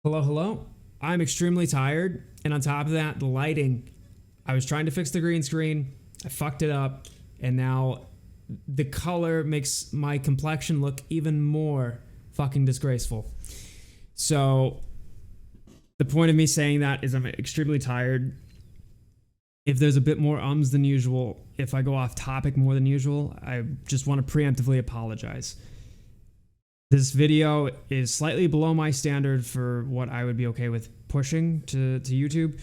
Hello, hello. I'm extremely tired, and on top of that, the lighting. I was trying to fix the green screen, I fucked it up, and now the color makes my complexion look even more fucking disgraceful. So, the point of me saying that is I'm extremely tired. If there's a bit more ums than usual, if I go off topic more than usual, I just want to preemptively apologize. This video is slightly below my standard for what I would be okay with pushing to YouTube,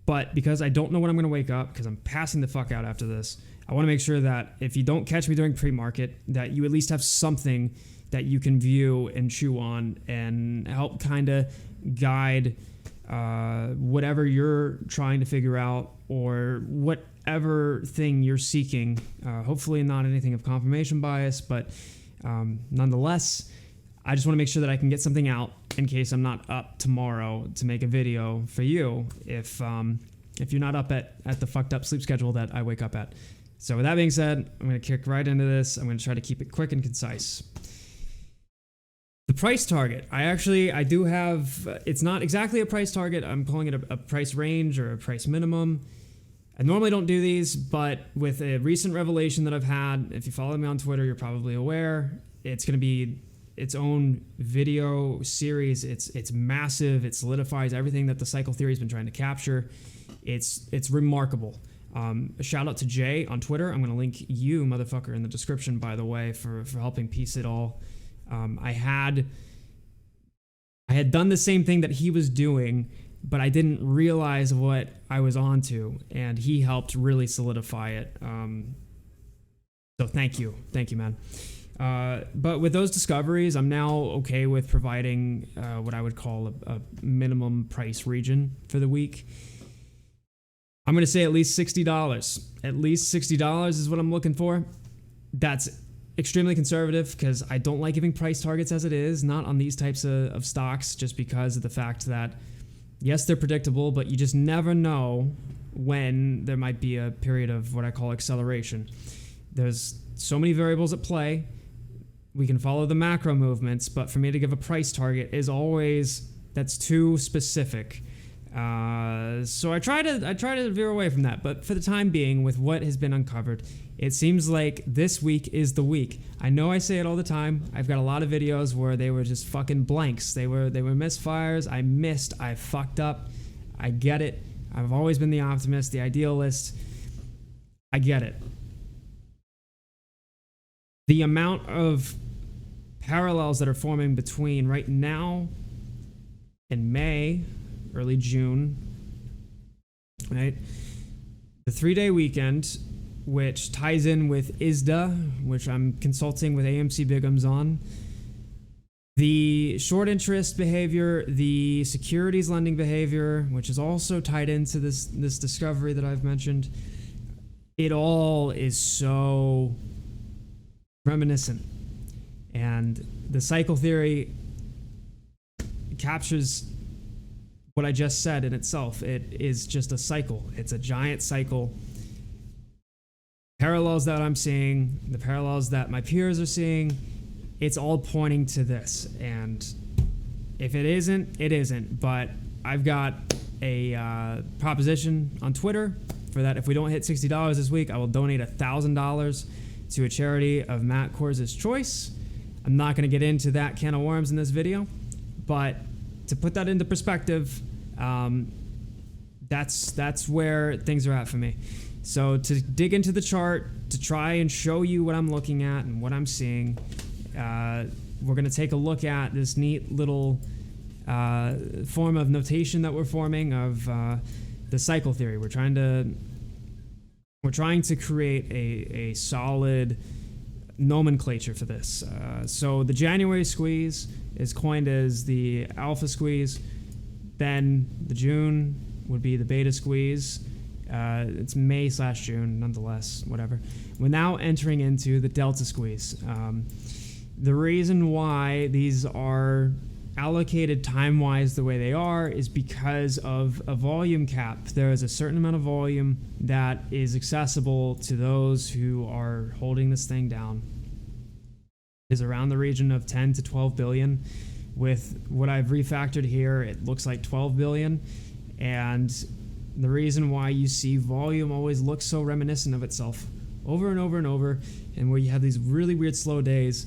but because I don't know when I'm going to wake up, because I'm passing the fuck out after this, I want to make sure that if you don't catch me during pre-market, that you at least have something that you can view and chew on and help kind of guide whatever you're trying to figure out or whatever thing you're seeking. Hopefully not anything of confirmation bias, but nonetheless, I just want to make sure that I can get something out in case I'm not up tomorrow to make a video for you if you're not up at the fucked up sleep schedule that I wake up at. So with that being said, I'm going to kick right into this. I'm going to try to keep it quick and concise. The price target. I do have, it's not exactly a price target. I'm calling it a price range or a price minimum. I normally don't do these, but with a recent revelation that I've had, if you follow me on Twitter, you're probably aware, it's going to be its own video series. It's massive. It solidifies everything that the cycle theory has been trying to capture. It's remarkable. A shout out to Jay on Twitter. I'm going to link you, motherfucker, in the description, by the way, for helping piece it all. I had done the same thing that he was doing, but I didn't realize what I was onto, and he helped really solidify it. So thank you, man. But with those discoveries, I'm now okay with providing what I would call a minimum price region for the week. I'm going to say at least $60. At least $60 is what I'm looking for. That's extremely conservative because I don't like giving price targets as it is, not on these types of stocks, just because of the fact that, yes, they're predictable, but you just never know when there might be a period of what I call acceleration. There's so many variables at play. We can follow the macro movements, but for me to give a price target is always, that's too specific. So I try to veer away from that, but for the time being, with what has been uncovered, it seems like this week is the week. I know I say it all the time. I've got a lot of videos where they were just fucking blanks. They were misfires. I fucked up. I get it. I've always been the optimist, the idealist. I get it. The amount of parallels that are forming between right now and May, early June, right? The 3-day weekend, which ties in with ISDA, which I'm consulting with AMC Bigums on. The short interest behavior, the securities lending behavior, which is also tied into this discovery that I've mentioned. It all is so reminiscent. And the cycle theory captures what I just said in itself. It is just a cycle. It's a giant cycle. Parallels that I'm seeing, the parallels that my peers are seeing, it's all pointing to this. And if it isn't, it isn't. But I've got a proposition on Twitter for that. If we don't hit $60 this week, I will donate $1,000 to a charity of Matt Korz's choice. I'm not going to get into that can of worms in this video, but to put that into perspective, that's where things are at for me. So to dig into the chart, to try and show you what I'm looking at and what I'm seeing, we're going to take a look at this neat little form of notation that we're forming of the cycle theory. We're trying to create a solid nomenclature for this. So the January squeeze is coined as the alpha squeeze. Then the June would be the beta squeeze. It's May/June, nonetheless, whatever. We're now entering into the delta squeeze. The reason why these are allocated time-wise the way they are is because of a volume cap. There is a certain amount of volume that is accessible to those who are holding this thing down. It is around the region of 10 to 12 billion. With what I've refactored here, it looks like 12 billion. And the reason why you see volume always looks so reminiscent of itself over and over and over, and where you have these really weird slow days,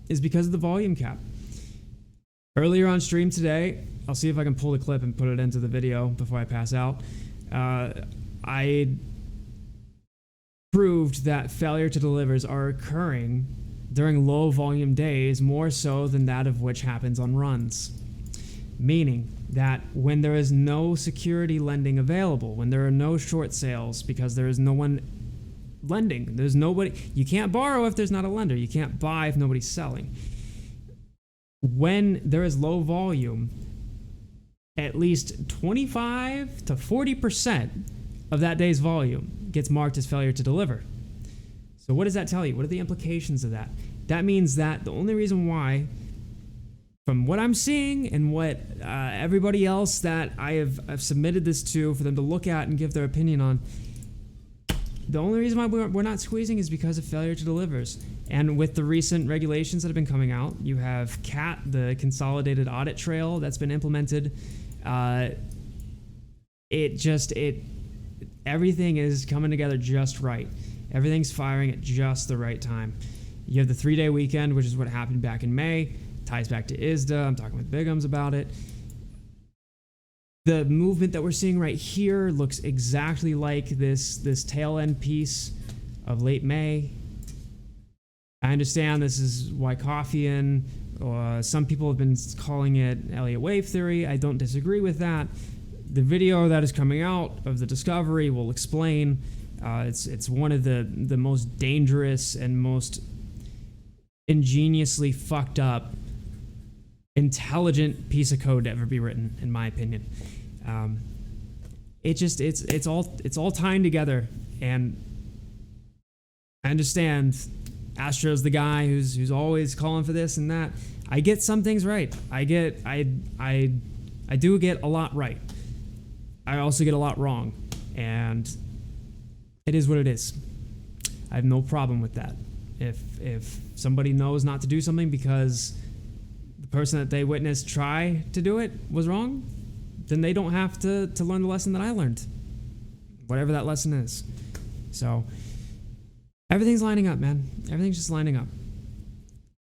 is because of the volume cap. Earlier on stream today, I'll see if I can pull the clip and put it into the video before I pass out. I proved that failure to delivers are occurring during low volume days more so than that of which happens on runs. Meaning that when there is no security lending available, when there are no short sales because there is no one lending, there's nobody, you can't borrow if there's not a lender, you can't buy if nobody's selling. When there is low volume, at least 25 to 40% of that day's volume gets marked as failure to deliver. So what does that tell you? What are the implications of that? That means that the only reason why, from what I'm seeing and what everybody else that I've submitted this to for them to look at and give their opinion on, the only reason why we're not squeezing is because of failure to delivers. And with the recent regulations that have been coming out, you have CAT, the Consolidated Audit Trail, that's been implemented. Everything is coming together just right. Everything's firing at just the right time. You have the 3-day weekend, which is what happened back in May. Ties back to ISDA. I'm talking with Bigums about it. The movement that we're seeing right here looks exactly like this tail end piece of late May. I understand this is Wyckofian, or some people have been calling it Elliott wave theory. I don't disagree with that. The video that is coming out of the discovery will explain. It's one of the most dangerous and most ingeniously fucked up, intelligent piece of code to ever be written, in my opinion. It's all tying together, and I understand Astro's the guy who's always calling for this and that. I get some things right. I do get a lot right. I also get a lot wrong, and it is what it is. I have no problem with that. If somebody knows not to do something because the person that they witnessed try to do it was wrong, then they don't have to learn the lesson that I learned, whatever that lesson is. So everything's lining up, man. Everything's just lining up.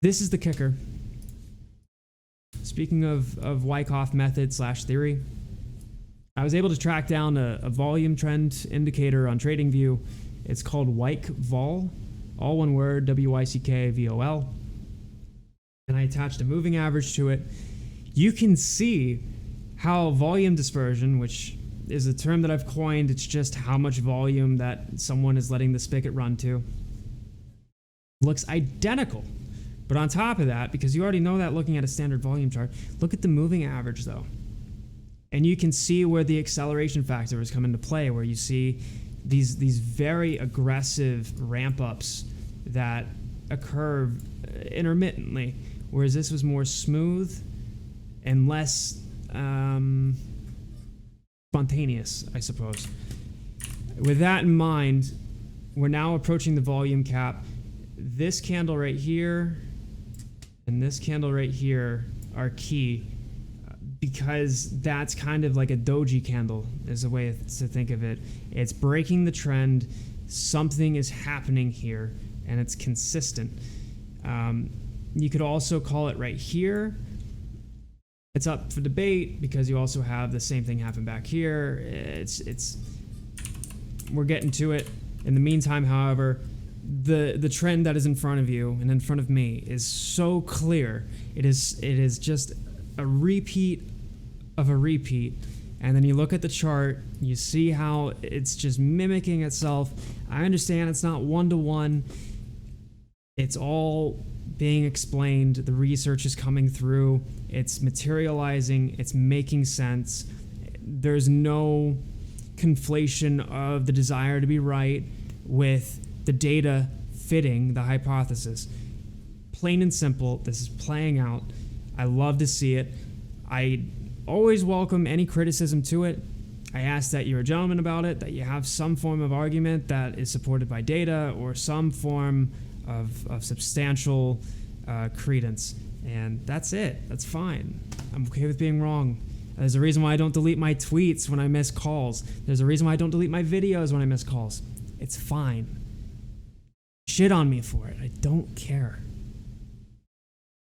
This is the kicker. Speaking of Wyckoff method / theory, I was able to track down a volume trend indicator on TradingView. It's called WYCK-VOL, all one word, WYCK-VOL. And I attached a moving average to it. You can see how volume dispersion, which is a term that I've coined, it's just how much volume that someone is letting the spigot run to, looks identical. But on top of that, because you already know that looking at a standard volume chart, look at the moving average though. And you can see where the acceleration factor has come into play, where you see these very aggressive ramp-ups that occur intermittently, whereas this was more smooth and less spontaneous, I suppose. With that in mind, we're now approaching the volume cap. This candle right here and this candle right here are key, because that's kind of like a doji candle is a way to think of it. It's breaking the trend. Something is happening here, and it's consistent. You could also call it right here. It's up for debate because you also have the same thing happen back here. We're getting to it. In the meantime, however, the trend that is in front of you and in front of me is so clear. It is just a repeat of a repeat. And then you look at the chart, you see how it's just mimicking itself. I understand it's not one-to-one. It's all being explained. The research is coming through. It's materializing. It's making sense. There's no conflation of the desire to be right with the data fitting the hypothesis. Plain and simple, this is playing out. I love to see it. I always welcome any criticism to it. I ask that you're a gentleman about it, that you have some form of argument that is supported by data or some form of substantial credence. And that's it. That's fine. I'm okay with being wrong. There's a reason why I don't delete my tweets when I miss calls. There's a reason why I don't delete my videos when I miss calls. It's fine. Shit on me for it. I don't care.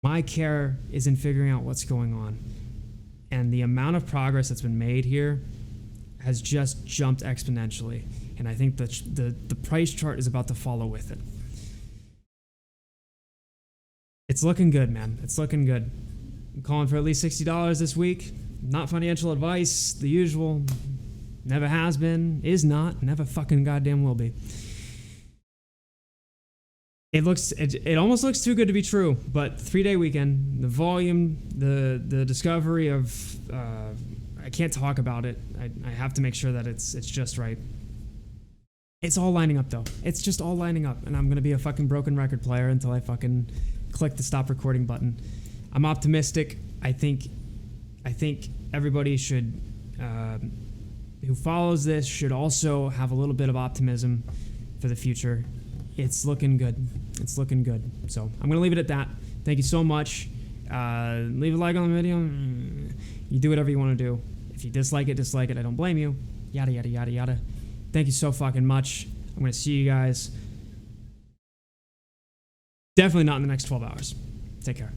My care is in figuring out what's going on. And the amount of progress that's been made here has just jumped exponentially. And I think the price chart is about to follow with it. It's looking good, man. It's looking good. I'm calling for at least $60 this week. Not financial advice, the usual. Never has been, is not, never fucking goddamn will be. It almost looks too good to be true, but 3-day weekend, the volume, the discovery of, I can't talk about it. I have to make sure that it's just right. It's all lining up though. It's just all lining up, and I'm gonna be a fucking broken record player until I fucking click the stop recording button. I'm optimistic. I think everybody should, who follows this, should also have a little bit of optimism for the future. It's looking good. It's looking good. So I'm going to leave it at that. Thank you so much. Leave a like on the video. You do whatever you want to do. If you dislike it, dislike it. I don't blame you. Yada, yada, yada, yada. Thank you so fucking much. I'm going to see you guys definitely not in the next 12 hours. Take care.